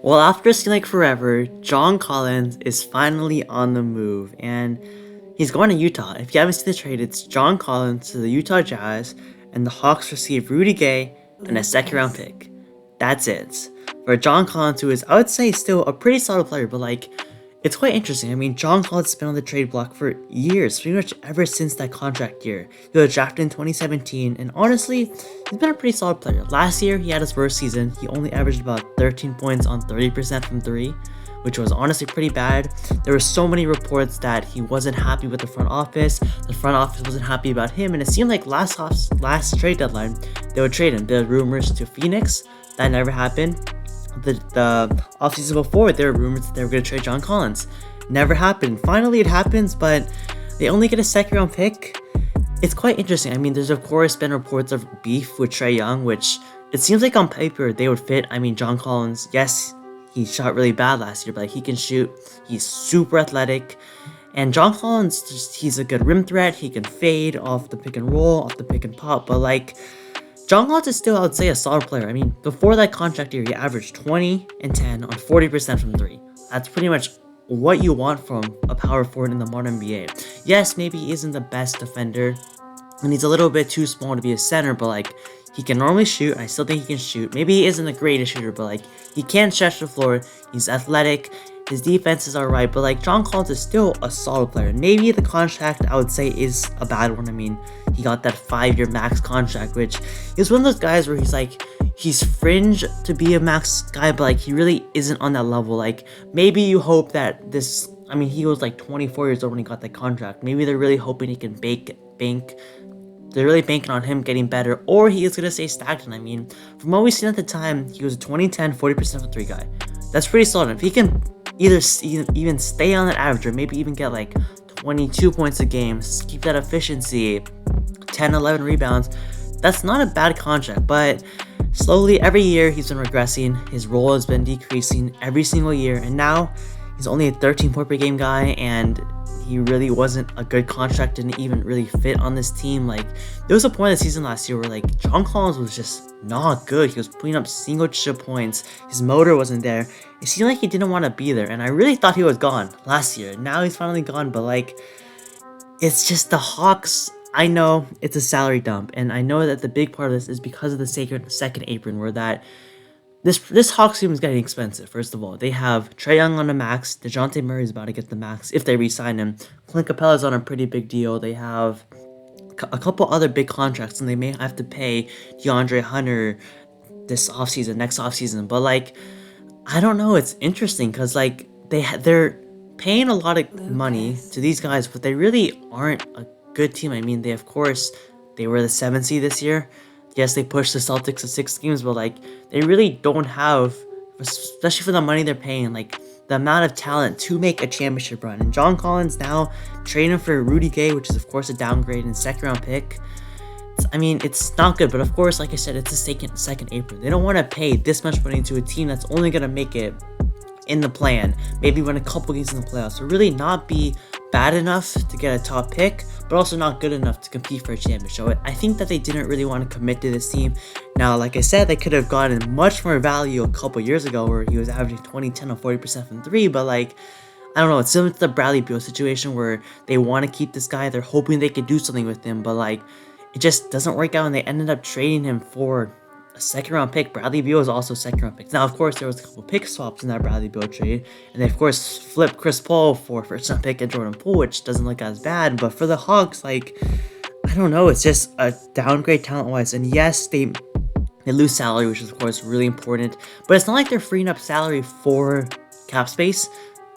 Well, after seeming like forever, John Collins is finally on the move, and he's going to Utah. If you haven't seen the trade, it's John Collins to the Utah Jazz, and the Hawks receive Rudy Gay and a second round pick. That's it. For John Collins, who is, I would say, still a pretty solid player, but like, it's quite interesting. I mean, John Collins has been on the trade block for years, pretty much ever since that contract year. He was drafted in 2017, and honestly, he's been a pretty solid player. Last year, he had his worst season. He only averaged about 13 points on 30% from three, which was honestly pretty bad. There were so many reports that he wasn't happy with the front office. The front office wasn't happy about him, and it seemed like last trade deadline, they would trade him. There were rumors to Phoenix. That never happened. The offseason before, there were rumors that they were going to trade John Collins. Never happened. Finally, it happens, but they only get a second round pick. It's quite interesting. I mean, there's of course been reports of beef with Trae Young, which it seems like on paper they would fit. I mean, John Collins, yes, he shot really bad last year, but like, he can shoot. He's super athletic. And John Collins, he's a good rim threat. He can fade off the pick and roll, off the pick and pop, but like, John Collins is still, I would say, a solid player. I mean, before that contract year, he averaged 20 and 10 on 40% from three. That's pretty much what you want from a power forward in the modern NBA. Yes, maybe he isn't the best defender, and he's a little bit too small to be a center, but like, he can normally shoot. I still think he can shoot. Maybe he isn't the greatest shooter, but like, he can stretch the floor. He's athletic. His defense is alright, but like, John Collins is still a solid player. Maybe the contract, I would say, is a bad one. I mean, he got that 5-year max contract, which is one of those guys where he's fringe to be a max guy, but like, he really isn't on that level. Like, maybe you hope that this, I mean, he was like 24 years old when he got that contract. Maybe they're really hoping he can bank. They're really banking on him getting better, or he is going to stay stagnant. I mean, from what we've seen at the time, he was a 2010, 40% for three guy. That's pretty solid. If he can either even stay on that average, or maybe even get like 22 points a game, keep that efficiency, 10, 11 rebounds, that's not a bad contract. But slowly, every year, he's been regressing. His role has been decreasing every single year, and now he's only a 13 point per game guy, and he really wasn't a good contract, didn't even really fit on this team. Like, there was a point in the season last year where like, John Collins was just not good. He was putting up single digit points. His motor wasn't there. It seemed like he didn't want to be there, and I really thought he was gone last year. Now he's finally gone, but like, it's just the Hawks. I know it's a salary dump, and I know that the big part of this is because of the second apron, where that this Hawks team is getting expensive. First of all, they have Trae Young on the max. DeJounte Murray is about to get the max if they re-sign him. Clint Capella's on a pretty big deal. They have a couple other big contracts, and they may have to pay DeAndre Hunter this offseason, next offseason. But like, I don't know. It's interesting because like, they're paying a lot of money to these guys, but they really aren't a good team. I mean, they were the 7th seed this year. Yes, they pushed the Celtics to 6 games, but like, they really don't have, especially for the money they're paying, like, the amount of talent to make a championship run. And John Collins now trading for Rudy Gay, which is of course a downgrade and second round pick. I mean, it's not good, but of course, like I said, it's a second apron. They don't want to pay this much money to a team that's only gonna make it in the plan, maybe win a couple games in the playoffs. So really not be bad enough to get a top pick, but also not good enough to compete for a championship. So I think that they didn't really want to commit to this team. Now, like I said, they could have gotten much more value a couple years ago where he was averaging 20, 10, or 40% from three, but like, I don't know, it's similar to the Bradley Beal situation where they want to keep this guy, they're hoping they could do something with him, but like, it just doesn't work out, and they ended up trading him for a second round pick. Bradley Beal is also second round picks. Now, of course, there was a couple pick swaps in that Bradley Beal trade, and they of course flipped Chris Paul for first round pick and Jordan Poole, which doesn't look as bad. But for the Hawks, like, I don't know, it's just a downgrade talent wise. And yes, they lose salary, which is of course really important, but it's not like they're freeing up salary for cap space.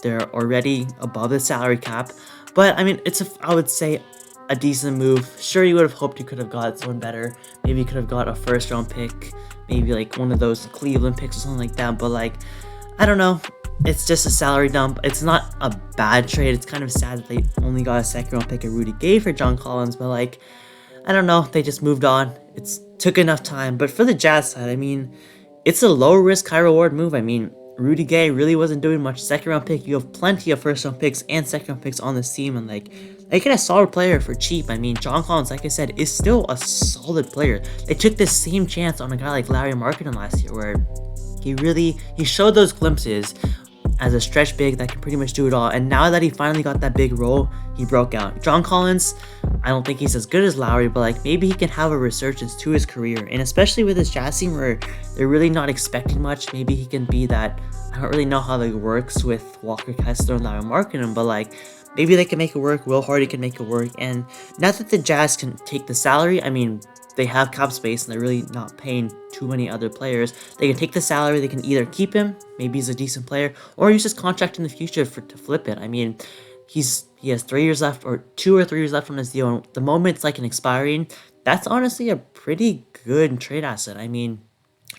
They're already above the salary cap. But I mean, I would say, a decent move. Sure, you would have hoped you could have got someone better. Maybe you could have got a first round pick, maybe like one of those Cleveland picks or something like that. But like, I don't know. It's just a salary dump. It's not a bad trade. It's kind of sad that they only got a second round pick and Rudy Gay for John Collins. But like, I don't know. They just moved on. It's took enough time. But for the Jazz side, I mean, it's a low risk, high reward move. I mean, Rudy Gay really wasn't doing much. Second round pick. You have plenty of first round picks and second round picks on this team, and like, they get a solid player for cheap. I mean, John Collins, like I said, is still a solid player. They took this same chance on a guy like Larry Markkinen last year, where he showed those glimpses as a stretch big that can pretty much do it all. And now that he finally got that big role, he broke out. John Collins, I don't think he's as good as Lowry, but like maybe he can have a resurgence to his career. And especially with his Jazz team where they're really not expecting much, maybe he can be that. I don't really know how that works with Walker Kessler and Larry Markkinen, but like maybe they can make it work. Will Hardy can make it work. And not that the Jazz can take the salary. I mean, they have cap space and they're really not paying too many other players. They can take the salary, they can either keep him, maybe he's a decent player, or use his contract in the future to flip it. I mean, he has 3 years left, or 2 or 3 years left on his deal, and the moment it's like an expiring, that's honestly a pretty good trade asset. I mean,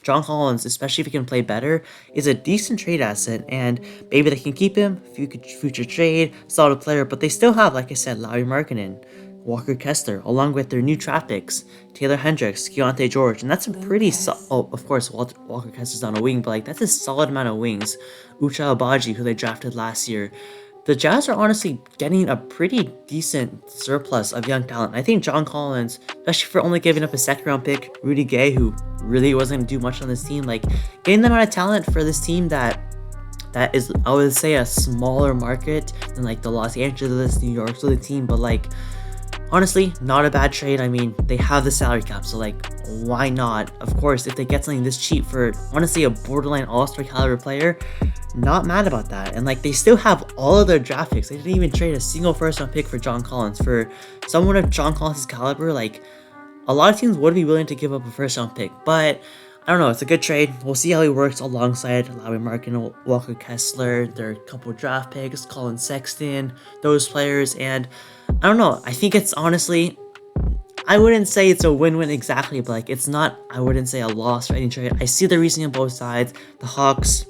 John Collins, especially if he can play better, is a decent trade asset, and maybe they can keep him, future trade, solid player, but they still have, like I said, Larry Markkinen, Walker Kessler, along with their new draft picks, Taylor Hendricks, Keontae George, and that's a pretty of course, Walker Kessler's on a wing, but like that's a solid amount of wings. Ucha Abaji, who they drafted last year. The Jazz are honestly getting a pretty decent surplus of young talent. I think John Collins, especially for only giving up a second-round pick, Rudy Gay, who really wasn't going to do much on this team, like getting the amount of talent for this team that is, I would say, a smaller market than like the Los Angeles, New York sort of team, but like honestly, not a bad trade. I mean, they have the salary cap, so like, why not? Of course, if they get something this cheap for, honestly, a borderline all-star caliber player, not mad about that. And like, they still have all of their draft picks. They didn't even trade a single first-round pick for John Collins. For someone of John Collins' caliber, like, a lot of teams would be willing to give up a first-round pick, but I don't know, it's a good trade. We'll see how he works alongside Larry Markkinen, Walker Kessler, their couple draft picks, Colin Sexton, those players, and I don't know. I think it's honestly, I wouldn't say it's a win-win exactly, but like it's not, I wouldn't say a loss for any trade. I see the reasoning on both sides. The Hawks,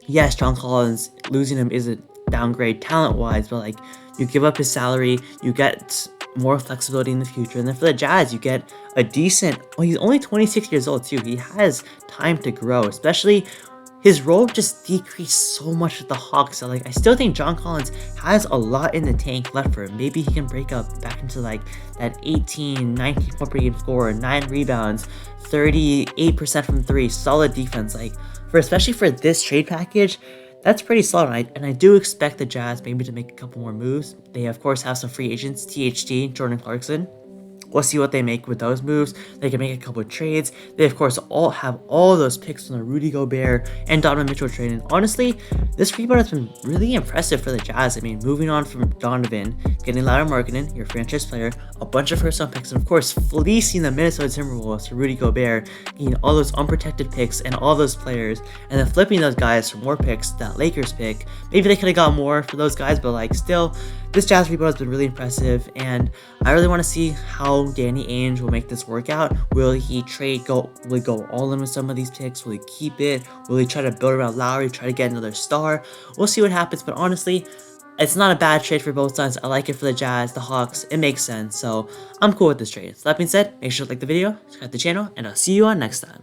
yes, John Collins, losing him is a downgrade talent-wise, but like you give up his salary, you get more flexibility in the future. And then for the Jazz, you get a decent, well, he's only 26 years old too. He has time to grow, especially his role just decreased so much with the Hawks. So like, I still think John Collins has a lot in the tank left for him. Maybe he can break up back into like that 18, 19 point per game score, 9 rebounds, 38% from 3, solid defense. Like especially for this trade package, that's pretty solid. And I do expect the Jazz maybe to make a couple more moves. They of course have some free agents, THT, Jordan Clarkson. We'll see what they make with those moves. They can make a couple of trades. They, of course, all have all those picks from the Rudy Gobert and Donovan Mitchell trade. And honestly, this rebound has been really impressive for the Jazz. I mean, moving on from Donovan, getting Larry Markkinen, your franchise player, a bunch of first-round picks, and of course, fleecing the Minnesota Timberwolves to Rudy Gobert, getting all those unprotected picks and all those players, and then flipping those guys for more picks, that Lakers pick. Maybe they could have got more for those guys, but like still, this Jazz rebound has been really impressive, and I really want to see how Danny Ainge will make this work out. Will he will he go all in with some of these picks? Will he keep it? Will he try to build around Lowry, try to get another star? We'll see what happens, but honestly, it's not a bad trade for both sides. I like it for the Jazz, the Hawks. It makes sense, so I'm cool with this trade. So that being said, make sure to like the video, subscribe to the channel, and I'll see you on next time.